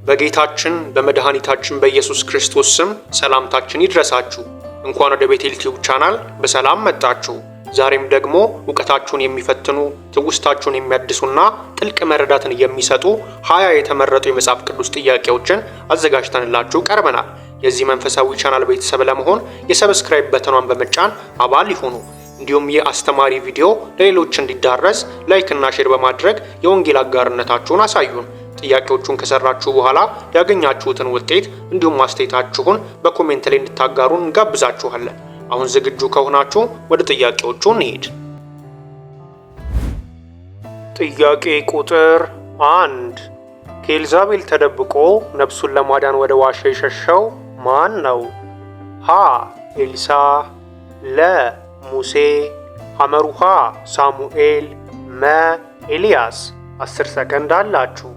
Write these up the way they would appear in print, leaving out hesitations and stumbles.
በጌታችን በመድኃኒታችን በኢየሱስ ክርስቶስ ስም ሰላምታችን ይድረሳችሁ። እንኳን ወደ ቤቴል ቲዩብ ቻናል በሰላም መጣችሁ። ዛሬም ደግሞ ዕውቀታችሁን የሚፈትኑ ትውስታችሁን የሚያድሱና ጥልቅ መረዳትን የሚሰጡ 20 የተመረጡ የመጽሐፍ ቅዱስ ጥያቄዎችን አዘጋጅተንላችሁ ቀርበናል። የዚህ መንፈሳዊ ቻናል ቤተሰብ ለመሆን የሰብስክራይብ በተኗን በመጫን አባል ይሁኑ። እንዲሁም ይህ አስተማሪ ቪዲዮ ለሌሎች እንዲዳረስ ላይክ እና ሼር በማድረግ የወንጌል አጋርነታችሁን አሳዩን። ጥያቄዎቹን ከሰራችሁ በኋላ ያገኛችሁትን ውጤት እንዲሁም አስተያየታችሁን በኮሜንት ላይ እንድታጋሩን እንጋብዛችኋለን። አሁን ዝግጁ ከሆናችሁ ወደ ጥያቄዎቹ እንሂድ። ጥያቄ ቁጥር 1 ከኤልዛቤል ተደብቆ ነፍሱን ለማዳን ወደ ዋሻ የሸሸው ማን ነው? ሀ ኤልሳ፣ ለ ሙሴ፣ ሐመሩሃ ሳሙኤል፣ መ ኤልያስ። 10 ሰከንድ አላችሁ።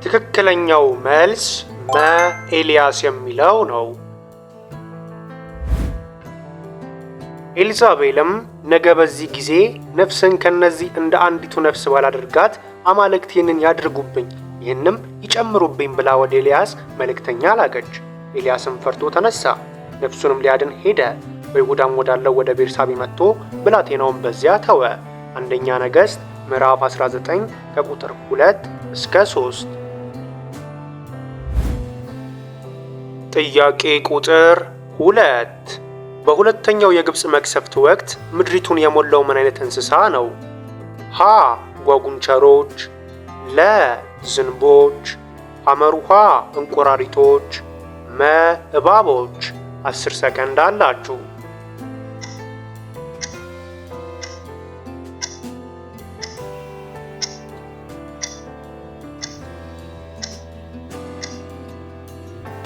ትክክለኛው መልስ መ ኤልያስ የሚለው ነው። ኤልዛቤልም ነገ በዚህ ጊዜ ነፍስን ከነዚህ እንደ አንዲቱ ነፍስ ባላደርጋት አማልክት ይህንን ያድርጉብኝ ይህንም ይጨምሩብኝ ብላ ወደ ኤልያስ መልእክተኛ ላከች። ኤልያስም ፈርቶ ተነሳ፣ ነፍሱንም ሊያድን ሄደ። በይሁዳም ወዳለው ወደ ቤርሳቤ መጥቶ ብላቴናውን በዚያ ተወ። አንደኛ ነገሥት ምዕራፍ 19 ከቁጥር 2 እስከ 3። ጥያቄ ቁጥር 2 በሁለተኛው የግብፅ መቅሰፍት ወቅት ምድሪቱን የሞላው ምን አይነት እንስሳ ነው? ሀ ጓጉንቸሮች፣ ለ ዝንቦች፣ ሐመሩሃ እንቁራሪቶች፣ መ እባቦች። 10 ሰከንድ አላችሁ።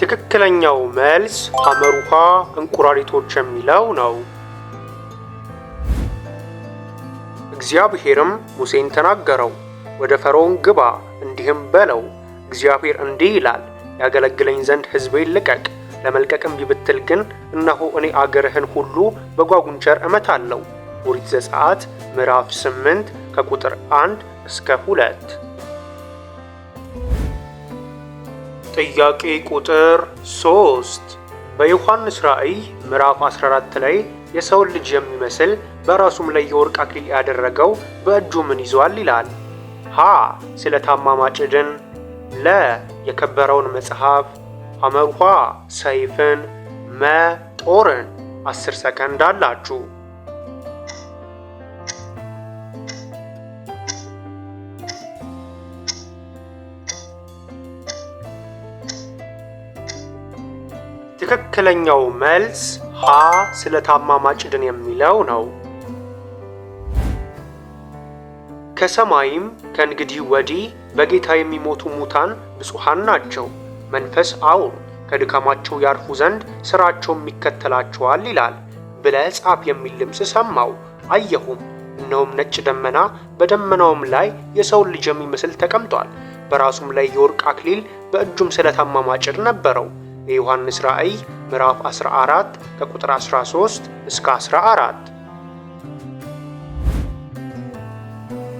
ትክክለኛው መልስ ሐመሩሃ እንቁራሪቶች የሚለው ነው። እግዚአብሔርም ሙሴን ተናገረው፣ ወደ ፈርዖን ግባ እንዲህም በለው፣ እግዚአብሔር እንዲህ ይላል፣ ያገለግለኝ ዘንድ ሕዝቤን ልቀቅ። ለመልቀቅም ቢብትል ግን እነሆ እኔ አገርህን ሁሉ በጓጉንቸር እመታለሁ። ኦሪት ዘጸአት ምዕራፍ 8 ከቁጥር 1 እስከ 2። ጥያቄ ቁጥር 3 በዮሐንስ ራእይ ምዕራፍ 14 ላይ የሰውን ልጅ የሚመስል በራሱም ላይ የወርቅ አክሊል ያደረገው በእጁ ምን ይዟል ይላል? ሀ ስለታማ ማጭድን፣ ለ የከበረውን መጽሐፍ፣ ሐመሩሃ ሰይፍን፣ መ ጦርን። 10 ሰከንድ አላችሁ። ትክክለኛው መልስ ሀ ስለታማ ማጭድን የሚለው ነው። ከሰማይም ከእንግዲህ ወዲህ በጌታ የሚሞቱ ሙታን ብፁዓን ናቸው፣ መንፈስ አዎን ከድካማቸው ያርፉ ዘንድ ሥራቸውም ይከተላቸዋል ይላል ብለህ ጻፍ የሚል ድምፅ ሰማሁ። አየሁም፣ እነሆም ነጭ ደመና፣ በደመናውም ላይ የሰውን ልጅ የሚመስል ተቀምጧል። በራሱም ላይ የወርቅ አክሊል፣ በእጁም ስለታማ ማጭድ ነበረው። የዮሐንስ ራእይ ምዕራፍ 14 ከቁጥር 13 እስከ 14።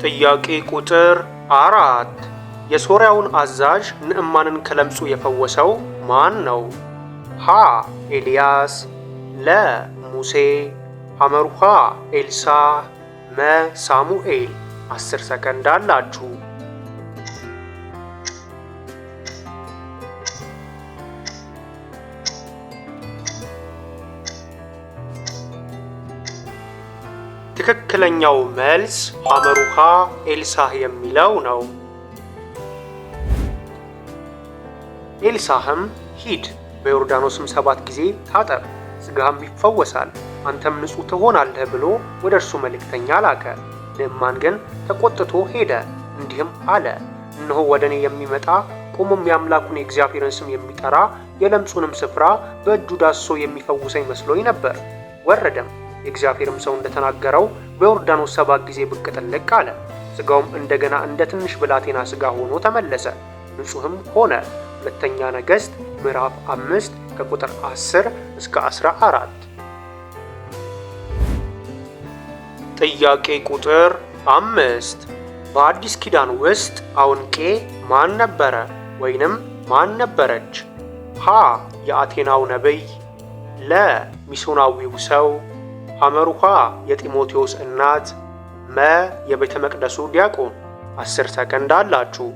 ጥያቄ ቁጥር 4 የሶርያውን አዛዥ ንዕማንን ከለምጹ የፈወሰው ማን ነው? ሀ ኤልያስ፣ ለ ሙሴ፣ ሐመሩሃ ኤልሳ፣ መ ሳሙኤል። 10 ሰከንድ አላችሁ። ትክክለኛው መልስ ሐመሩሃ ኤልሳህ የሚለው ነው። ኤልሳህም ሂድ፣ በዮርዳኖስም 7 ጊዜ ታጠብ፣ ሥጋህም ይፈወሳል፣ አንተም ንጹሕ ትሆናለህ ብሎ ወደ እርሱ መልእክተኛ ላከ። ንዕማን ግን ተቆጥቶ ሄደ፣ እንዲህም አለ፣ እነሆ ወደ እኔ የሚመጣ ቆሞም የአምላኩን የእግዚአብሔርን ስም የሚጠራ የለምጹንም ስፍራ በእጁ ዳስሶ የሚፈውሰኝ መስሎኝ ነበር። ወረደም፣ የእግዚአብሔርም ሰው እንደተናገረው በዮርዳኖስ 7 ጊዜ ብቅ ጥልቅ አለ። ሥጋውም እንደገና እንደ ትንሽ ብላቴና ሥጋ ሆኖ ተመለሰ፣ ንጹሕም ሆነ። ሁለተኛ ነገሥት ምዕራፍ 5 ከቁጥር 10 እስከ 14። ጥያቄ ቁጥር 5 በአዲስ ኪዳን ውስጥ አውንቄ ማን ነበረ ወይንም ማን ነበረች? ሀ የአቴናው ነቢይ፣ ለ ሚስዮናዊው ሰው፣ ሐመሩሃ የጢሞቴዎስ እናት፣ መ የቤተ መቅደሱ ዲያቆን። 10 ሰከንድ አላችሁ።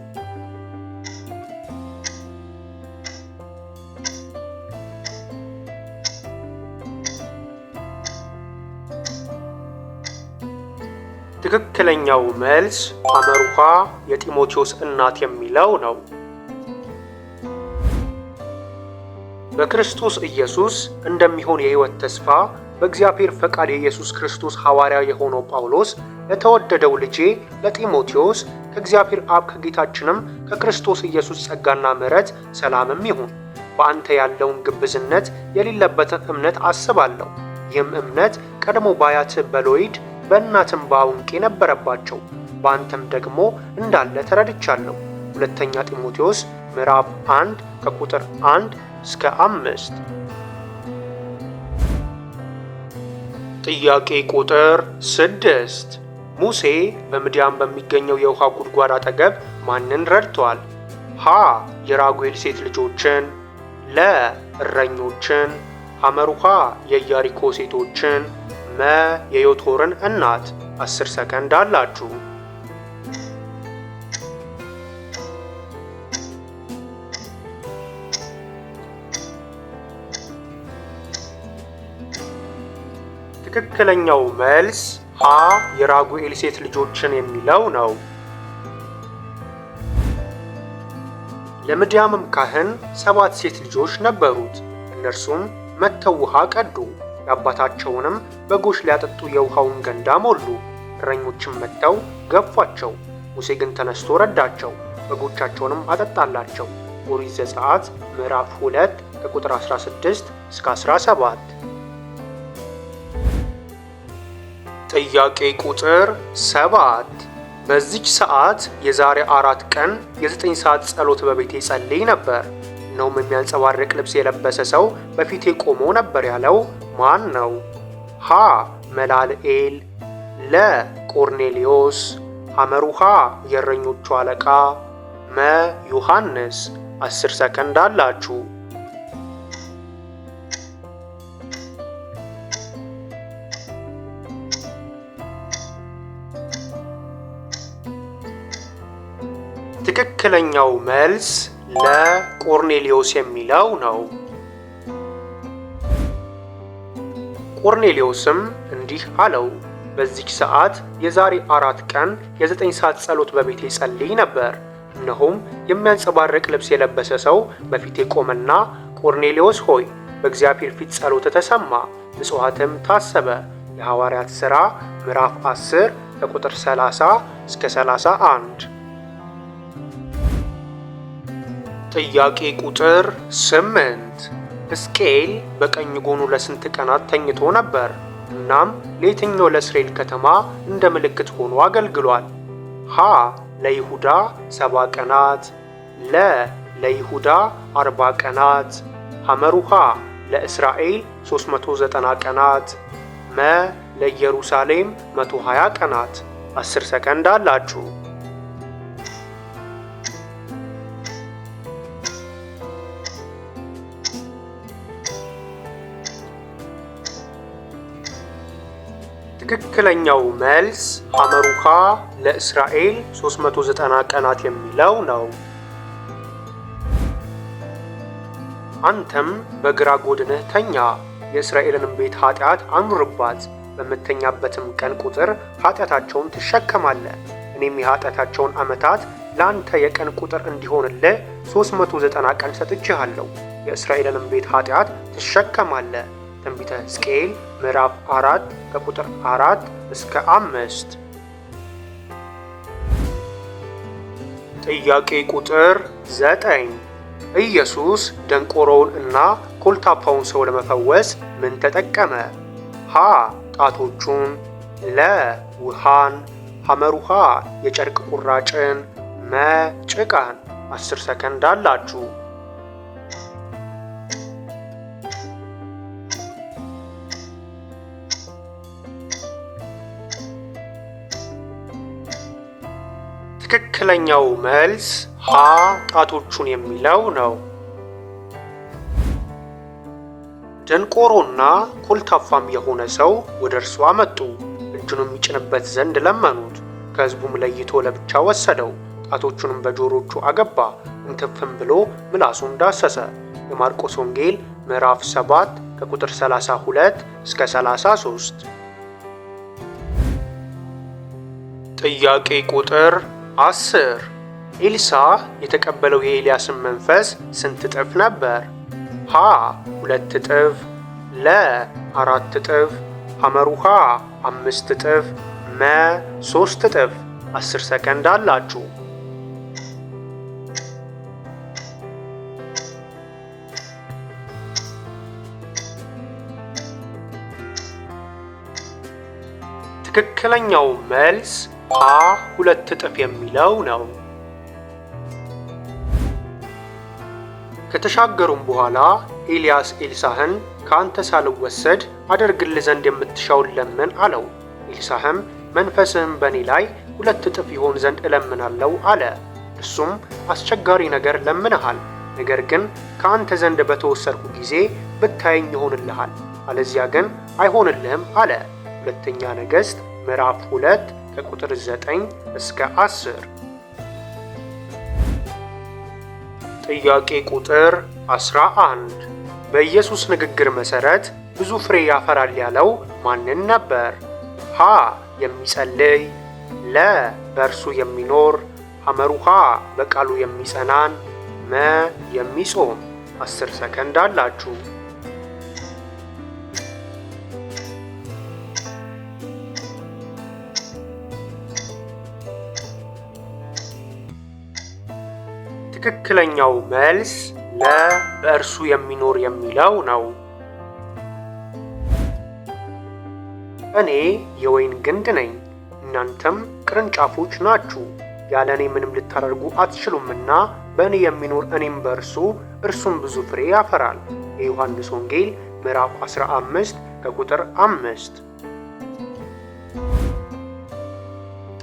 ትክክለኛው መልስ ሐመሩሃ የጢሞቴዎስ እናት የሚለው ነው። በክርስቶስ ኢየሱስ እንደሚሆን የሕይወት ተስፋ በእግዚአብሔር ፈቃድ የኢየሱስ ክርስቶስ ሐዋርያ የሆነው ጳውሎስ ለተወደደው ልጄ ለጢሞቴዎስ ከእግዚአብሔር አብ ከጌታችንም ከክርስቶስ ኢየሱስ ጸጋና ምሕረት ሰላምም ይሁን። በአንተ ያለውን ግብዝነት የሌለበትን እምነት አስባለሁ። ይህም እምነት ቀድሞ በአያትህ በሎይድ በእናትም በአውንቄ ነበረባቸው፣ በአንተም ደግሞ እንዳለ ተረድቻለሁ። ሁለተኛ ጢሞቴዎስ ምዕራፍ 1 ከቁጥር 1 እስከ 5። ጥያቄ ቁጥር 6 ሙሴ በምድያም በሚገኘው የውሃ ጉድጓድ አጠገብ ማንን ረድቷል? ሀ የራጉኤል ሴት ልጆችን፣ ለ እረኞችን፣ ሐመሩሃ የኢያሪኮ ሴቶችን፣ መ የዮቶርን እናት። 10 ሰከንድ አላችሁ። ትክክለኛው መልስ ሀ የራጉኤል ሴት ልጆችን የሚለው ነው። ለምድያምም ካህን 7 ሴት ልጆች ነበሩት። እነርሱም መጥተው ውሃ ቀዱ፣ የአባታቸውንም በጎች ሊያጠጡ የውሃውን ገንዳ ሞሉ። እረኞችም መጥተው ገፏቸው። ሙሴ ግን ተነስቶ ረዳቸው፣ በጎቻቸውንም አጠጣላቸው። ኦሪት ዘጸአት ምዕራፍ 2 ከቁጥር 16 እስከ 17። ጥያቄ ቁጥር 7 በዚች ሰዓት የዛሬ 4 ቀን የ9 ሰዓት ጸሎት በቤቴ ጸልይ ነበር። እነሆም የሚያንጸባርቅ ልብስ የለበሰ ሰው በፊቴ ቆሞ ነበር ያለው ማን ነው? ሀ መላልኤል፣ ለ ቆርኔሌዎስ፣ ሐመሩሃ የእረኞቹ አለቃ፣ መ ዮሐንስ። 10 ሰከንድ አላችሁ። ትክክለኛው መልስ ለቆርኔሌዎስ የሚለው ነው። ቆርኔሌዎስም እንዲህ አለው፣ በዚች ሰዓት የዛሬ 4 ቀን የ9 ሰዓት ጸሎት በቤቴ ጸልይ ነበር። እነሆም የሚያንጸባርቅ ልብስ የለበሰ ሰው በፊቴ ቆመና ቆርኔሌዎስ ሆይ በእግዚአብሔር ፊት ጸሎት ተሰማ፣ ምጽዋትም ታሰበ። የሐዋርያት ሥራ ምዕራፍ 10 ከቁጥር 30 እስከ 31። ጥያቄ ቁጥር 8 ሕዝቅኤል በቀኝ ጎኑ ለስንት ቀናት ተኝቶ ነበር? እናም ለየትኛው ለእስራኤል ከተማ እንደ ምልክት ሆኖ አገልግሏል? ሀ ለይሁዳ 70 ቀናት፣ ለ ለይሁዳ 40 ቀናት፣ ሐመሩሃ ለእስራኤል 390 ቀናት፣ መ ለኢየሩሳሌም 120 ቀናት። 10 ሰከንድ አላችሁ። ትክክለኛው መልስ ሐመሩሃ ለእስራኤል 390 ቀናት የሚለው ነው። አንተም በግራ ጎድንህ ተኛ፣ የእስራኤልንም ቤት ኃጢአት አኑርባት። በምተኛበትም ቀን ቁጥር ኃጢአታቸውን ትሸከማለህ። እኔም የኃጢአታቸውን ዓመታት ለአንተ የቀን ቁጥር እንዲሆንልህ 390 ቀን ሰጥቼሃለሁ። የእስራኤልንም ቤት ኃጢአት ትሸከማለህ። ትንቢተ ሕዝቅኤል ምዕራፍ 4 ከቁጥር 4 እስከ 5። ጥያቄ ቁጥር 9 ኢየሱስ ደንቆሮውን እና ኮልታፋውን ሰው ለመፈወስ ምን ተጠቀመ? ሀ ጣቶቹን፣ ለ ውሃን፣ ሐመሩሃ የጨርቅ ቁራጭን፣ መ ጭቃን። 10 ሰከንድ አላችሁ። ትክክለኛው መልስ ሀ ጣቶቹን የሚለው ነው። ደንቆሮና ኮልታፋም የሆነ ሰው ወደ እርሱ አመጡ። እጁንም ይጭንበት ዘንድ ለመኑት። ከሕዝቡም ለይቶ ለብቻ ወሰደው። ጣቶቹንም በጆሮቹ አገባ። እንትፍም ብሎ ምላሱን ዳሰሰ። የማርቆስ ወንጌል ምዕራፍ 7 ከቁጥር 32 እስከ 33። ጥያቄ ቁጥር 10 ኤልሳ የተቀበለው የኤልያስን መንፈስ ስንት እጥፍ ነበር? ሀ 2 እጥፍ፣ ለ 4 እጥፍ፣ ሐመሩሃ 5 እጥፍ፣ መ 3 እጥፍ። 10 ሰከንድ አላችሁ። ትክክለኛው መልስ ሀ 2 እጥፍ የሚለው ነው። ከተሻገሩም በኋላ ኤልያስ ኤልሳህን ከአንተ ሳልወሰድ አደርግልህ ዘንድ የምትሻውን ለምን አለው። ኤልሳህም መንፈስህም በእኔ ላይ 2 እጥፍ ይሆን ዘንድ እለምናለሁ አለ። እሱም አስቸጋሪ ነገር ለምንሃል፣ ነገር ግን ከአንተ ዘንድ በተወሰድኩ ጊዜ ብታየኝ ይሆንልሃል፣ አለዚያ ግን አይሆንልህም አለ። ሁለተኛ ነገሥት ምዕራፍ 2 ከቁጥር 9 እስከ 10። ጥያቄ ቁጥር 11 በኢየሱስ ንግግር መሰረት ብዙ ፍሬ ያፈራል ያለው ማንን ነበር? ሀ የሚጸልይ፣ ለ በእርሱ የሚኖር፣ ሐመሩሃ በቃሉ የሚጸናን፣ መ የሚጾም። 10 ሰከንድ አላችሁ። ትክክለኛው መልስ ለ በእርሱ የሚኖር የሚለው ነው። እኔ የወይን ግንድ ነኝ፣ እናንተም ቅርንጫፎች ናችሁ። ያለ እኔ ምንም ልታደርጉ አትችሉምና በእኔ የሚኖር እኔም በእርሱ እርሱም ብዙ ፍሬ ያፈራል። የዮሐንስ ወንጌል ምዕራፍ 15 ከቁጥር 5።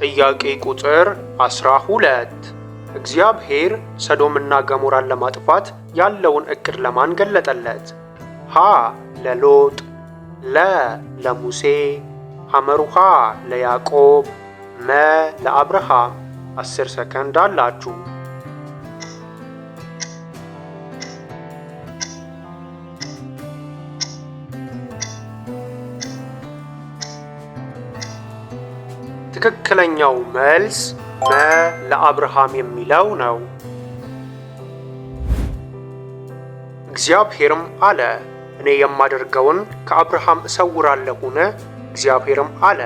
ጥያቄ ቁጥር 12 እግዚአብሔር ሰዶምና ገሞራን ለማጥፋት ያለውን ዕቅድ ለማን ገለጠለት? ሀ ለሎጥ፣ ለ ለሙሴ፣ ሐመሩሃ ለያዕቆብ፣ መ ለአብርሃም። 10 ሰከንድ አላችሁ። ትክክለኛው መልስ መ ለአብርሃም የሚለው ነው። እግዚአብሔርም አለ እኔ የማደርገውን ከአብርሃም እሰውራለሁን? እግዚአብሔርም አለ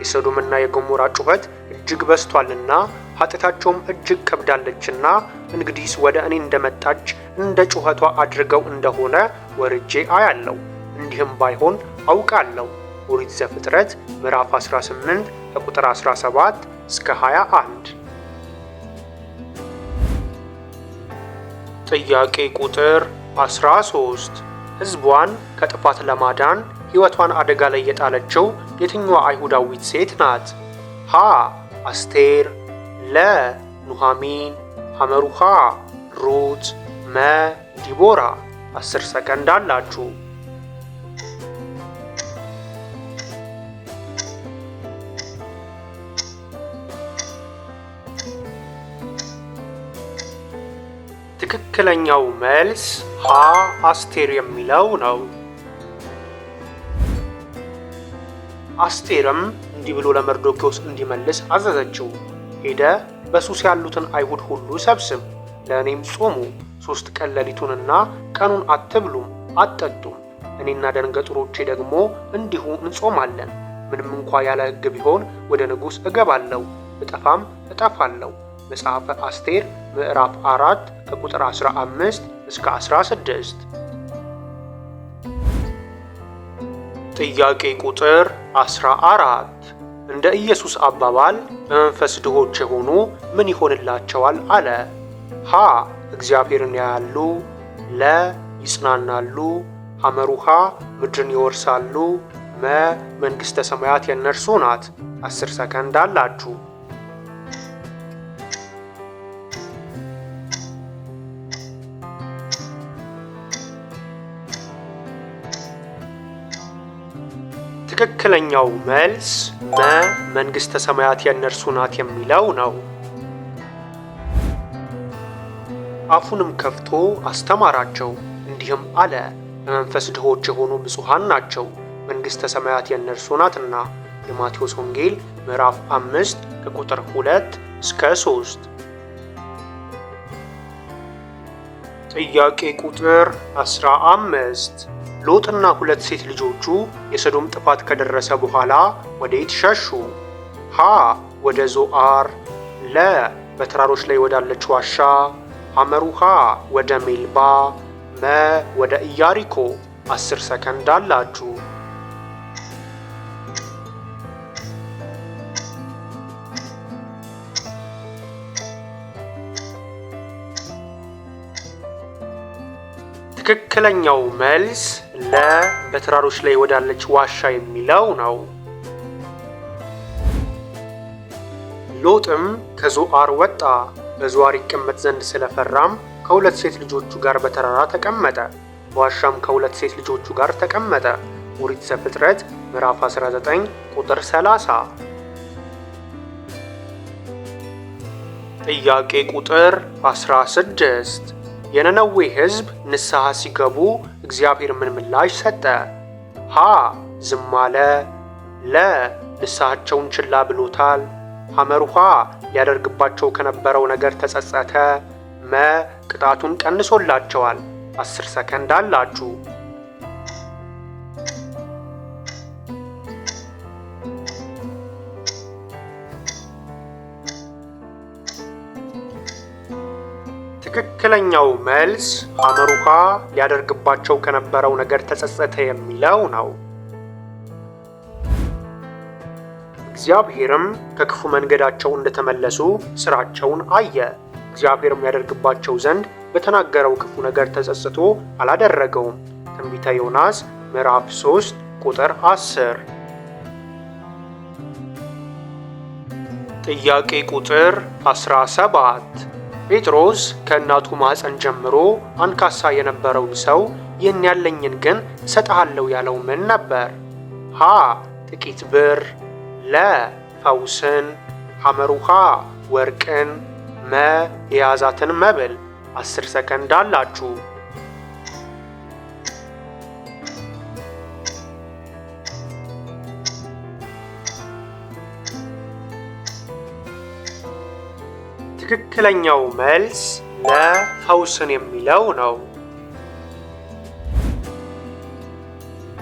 የሰዶምና የገሞራ ጩኸት እጅግ በዝቷልና ኃጢአታቸውም እጅግ ከብዳለችና እንግዲህስ ወደ እኔ እንደመጣች እንደ ጩኸቷ አድርገው እንደሆነ ወርጄ አያለሁ፣ እንዲህም ባይሆን አውቃለሁ። ኦሪት ዘፍጥረት ምዕራፍ 18 ከቁጥር 17 እስከ 21። ጥያቄ ቁጥር 13 ሕዝቧን ከጥፋት ለማዳን ሕይወቷን አደጋ ላይ የጣለችው የትኛዋ አይሁዳዊት ሴት ናት? ሀ አስቴር፣ ለ ኑሃሚን፣ ሐመሩሃ ሩት፣ መ ዲቦራ። 10 ሰከንድ አላችሁ። ትክክለኛው መልስ ሀ አስቴር የሚለው ነው። አስቴርም እንዲህ ብሎ ለመርዶክዮስ እንዲመልስ አዘዘችው። ሄደ በሱስ ያሉትን አይሁድ ሁሉ ሰብስብ፣ ለእኔም ጾሙ። 3 ቀን ሌሊቱንና ቀኑን አትብሉም አትጠጡም። እኔና ደንገጥሮቼ ደግሞ እንዲሁ እንጾማለን። ምንም እንኳ ያለ ሕግ ቢሆን ወደ ንጉሥ እገባለሁ፣ እጠፋም እጠፋለሁ። መጽሐፈ አስቴር ምዕራፍ 4 ከቁጥር 15 እስከ 16። ጥያቄ ቁጥር 14 እንደ ኢየሱስ አባባል በመንፈስ ድሆች የሆኑ ምን ይሆንላቸዋል አለ? ሀ እግዚአብሔርን ያያሉ፣ ለ ይጽናናሉ፣ ሐመሩሃ ምድርን ይወርሳሉ፣ መ መንግሥተ ሰማያት የእነርሱ ናት። 10 ሰከንድ አላችሁ። ትክክለኛው መልስ መንግሥተ ሰማያት የእነርሱ ናት የሚለው ነው። አፉንም ከፍቶ አስተማራቸው እንዲህም አለ፣ በመንፈስ ድሆች የሆኑ ብፁዓን ናቸው፣ መንግሥተ ሰማያት የእነርሱ ናትና። የማቴዎስ ወንጌል ምዕራፍ 5 ከቁጥር 2 እስከ 3። ጥያቄ ቁጥር 15 ሎጥና ሁለት ሴት ልጆቹ የሰዶም ጥፋት ከደረሰ በኋላ ወዴት ሸሹ? ሀ ወደ ዞአር፣ ለ በተራሮች ላይ ወዳለች ዋሻ፣ ሐመሩሃ ወደ ሜልባ፣ መ ወደ ኢያሪኮ። 10 ሰከንድ አላችሁ። ትክክለኛው መልስ ለ በተራሮች ላይ ወዳለች ዋሻ የሚለው ነው። ሎጥም ከዞአር ወጣ፣ በዞአር ይቀመጥ ዘንድ ስለፈራም ከሁለት ሴት ልጆቹ ጋር በተራራ ተቀመጠ፣ በዋሻም ከሁለት ሴት ልጆቹ ጋር ተቀመጠ። ኦሪት ዘፍጥረት ምዕራፍ 19 ቁጥር 30። ጥያቄ ቁጥር 16 የነነዌ ሕዝብ ንስሐ ሲገቡ እግዚአብሔር ምን ምላሽ ሰጠ? ሀ ዝም አለ፣ ለ ንስሐቸውን ችላ ብሎታል፣ ሐመሩሃ ሊያደርግባቸው ከነበረው ነገር ተጸጸተ፣ መ ቅጣቱን ቀንሶላቸዋል። 10 ሰከንድ አላችሁ። ትክክለኛው መልስ ሐመሩሃ ሊያደርግባቸው ከነበረው ነገር ተጸጸተ የሚለው ነው። እግዚአብሔርም ከክፉ መንገዳቸው እንደተመለሱ ሥራቸውን አየ። እግዚአብሔርም ያደርግባቸው ዘንድ በተናገረው ክፉ ነገር ተጸጽቶ አላደረገውም። ትንቢተ ዮናስ ምዕራፍ 3 ቁጥር 10። ጥያቄ ቁጥር 17 ጴጥሮስ ከእናቱ ማኅፀን ጀምሮ አንካሳ የነበረውን ሰው ይህን ያለኝን ግን እሰጥሃለሁ ያለው ምን ነበር? ሀ ጥቂት ብር፣ ለ ፈውስን፣ ሐመሩሃ ወርቅን፣ መ የያዛትን መብል። 10 ሰከንድ አላችሁ። ትክክለኛው መልስ ለፈውስን የሚለው ነው።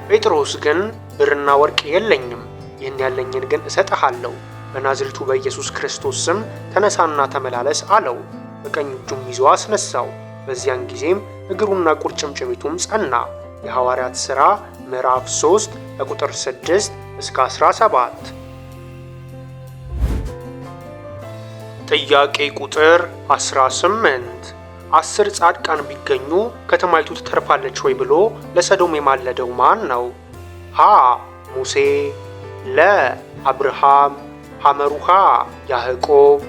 ጴጥሮስ ግን ብርና ወርቅ የለኝም፣ ይህን ያለኝን ግን እሰጥሃለሁ፣ በናዝሬቱ በኢየሱስ ክርስቶስ ስም ተነሳና ተመላለስ አለው። በቀኝ እጁም ይዞ አስነሳው። በዚያን ጊዜም እግሩና ቁርጭምጭሚቱም ጸና። የሐዋርያት ሥራ ምዕራፍ 3 ከቁጥር 6 እስከ 17። ጥያቄ ቁጥር 18 10 ጻድቃን ቢገኙ ከተማይቱ ትተርፋለች ወይ ብሎ ለሰዶም የማለደው ማን ነው? ሀ ሙሴ፣ ለ አብርሃም፣ ሐመሩሃ ያዕቆብ፣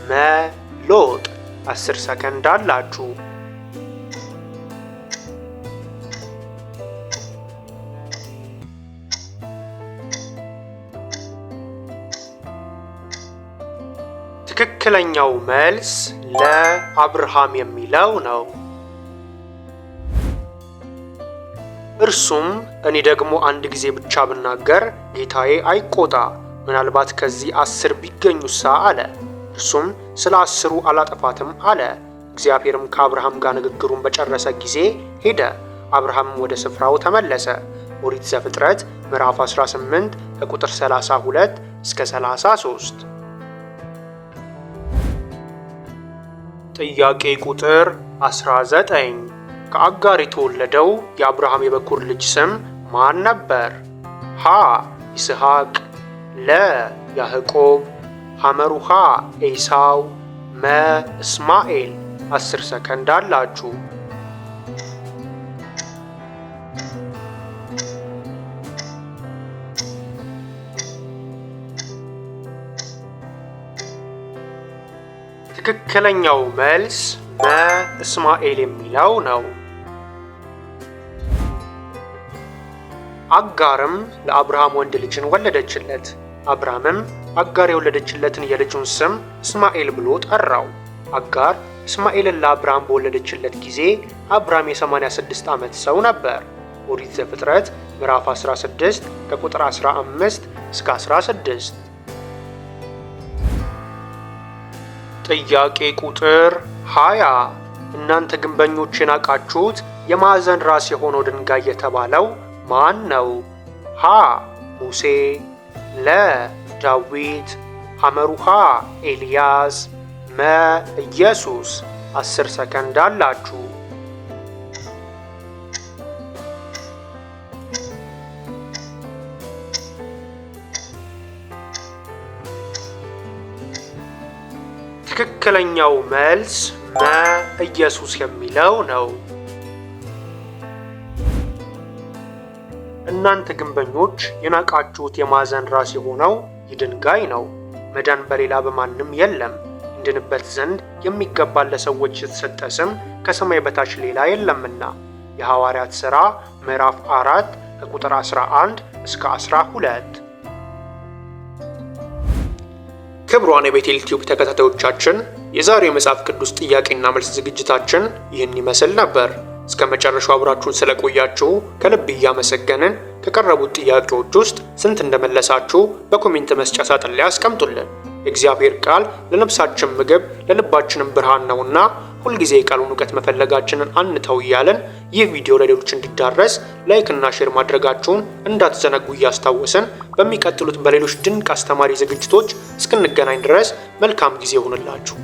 መ ሎጥ። 10 ሰከንድ አላችሁ። ትክክለኛው መልስ ለአብርሃም የሚለው ነው። እርሱም እኔ ደግሞ አንድ ጊዜ ብቻ ብናገር ጌታዬ አይቆጣ፣ ምናልባት ከዚህ 10 ቢገኙሳ አለ። እርሱም ስለ 10ሩ አላጠፋትም አለ። እግዚአብሔርም ከአብርሃም ጋር ንግግሩን በጨረሰ ጊዜ ሄደ። አብርሃምም ወደ ስፍራው ተመለሰ። ኦሪት ዘፍጥረት ምዕራፍ 18 ከቁጥር 32 እስከ 33። ጥያቄ ቁጥር 19 ከአጋር የተወለደው የአብርሃም የበኩር ልጅ ስም ማን ነበር? ሀ ይስሐቅ፣ ለ ያዕቆብ፣ ሐመሩሃ ኤሳው፣ መ እስማኤል። 10 ሰከንድ አላችሁ። ትክክለኛው መልስ እስማኤል የሚለው ነው። አጋርም ለአብርሃም ወንድ ልጅን ወለደችለት። አብርሃምም አጋር የወለደችለትን የልጁን ስም እስማኤል ብሎ ጠራው። አጋር እስማኤልን ለአብርሃም በወለደችለት ጊዜ አብርሃም የ86 ዓመት ሰው ነበር። ኦሪት ዘፍጥረት ምዕራፍ 16 ከቁጥር 15 እስከ 16። ጥያቄ ቁጥር 20 እናንተ ግንበኞች የናቃችሁት የማዕዘን ራስ የሆነው ድንጋይ የተባለው ማን ነው? ሀ ሙሴ፣ ለ ዳዊት፣ ሐመሩሃ ኤልያስ፣ መ ኢየሱስ። 10 ሰከንድ አላችሁ። ትክክለኛው መልስ መ ኢየሱስ የሚለው ነው። እናንተ ግንበኞች የናቃችሁት የማዕዘን ራስ የሆነው ይህ ድንጋይ ነው። መዳን በሌላ በማንም የለም፣ እንድንበት ዘንድ የሚገባን ለሰዎች የተሰጠ ስም ከሰማይ በታች ሌላ የለምና። የሐዋርያት ሥራ ምዕራፍ 4 ከቁጥር 11 እስከ 12። ክቡራን የቤቴል ቲዩብ ተከታታዮቻችን የዛሬው የመጽሐፍ ቅዱስ ጥያቄና መልስ ዝግጅታችን ይህን ይመስል ነበር። እስከ መጨረሻው አብራችሁን ስለቆያችሁ ከልብ እያመሰገንን ከቀረቡት ጥያቄዎች ውስጥ ስንት እንደመለሳችሁ በኮሜንት መስጫ ሳጥን ላይ አስቀምጡልን። የእግዚአብሔር ቃል ለነፍሳችን ምግብ ለልባችንም ብርሃን ነውና ሁልጊዜ የቃሉን እውቀት መፈለጋችንን አንተው እያለን ይህ ቪዲዮ ለሌሎች እንዲዳረስ ላይክ እና ሼር ማድረጋችሁን እንዳትዘነጉ እያስታወስን በሚቀጥሉት በሌሎች ድንቅ አስተማሪ ዝግጅቶች እስክንገናኝ ድረስ መልካም ጊዜ ይሁንላችሁ።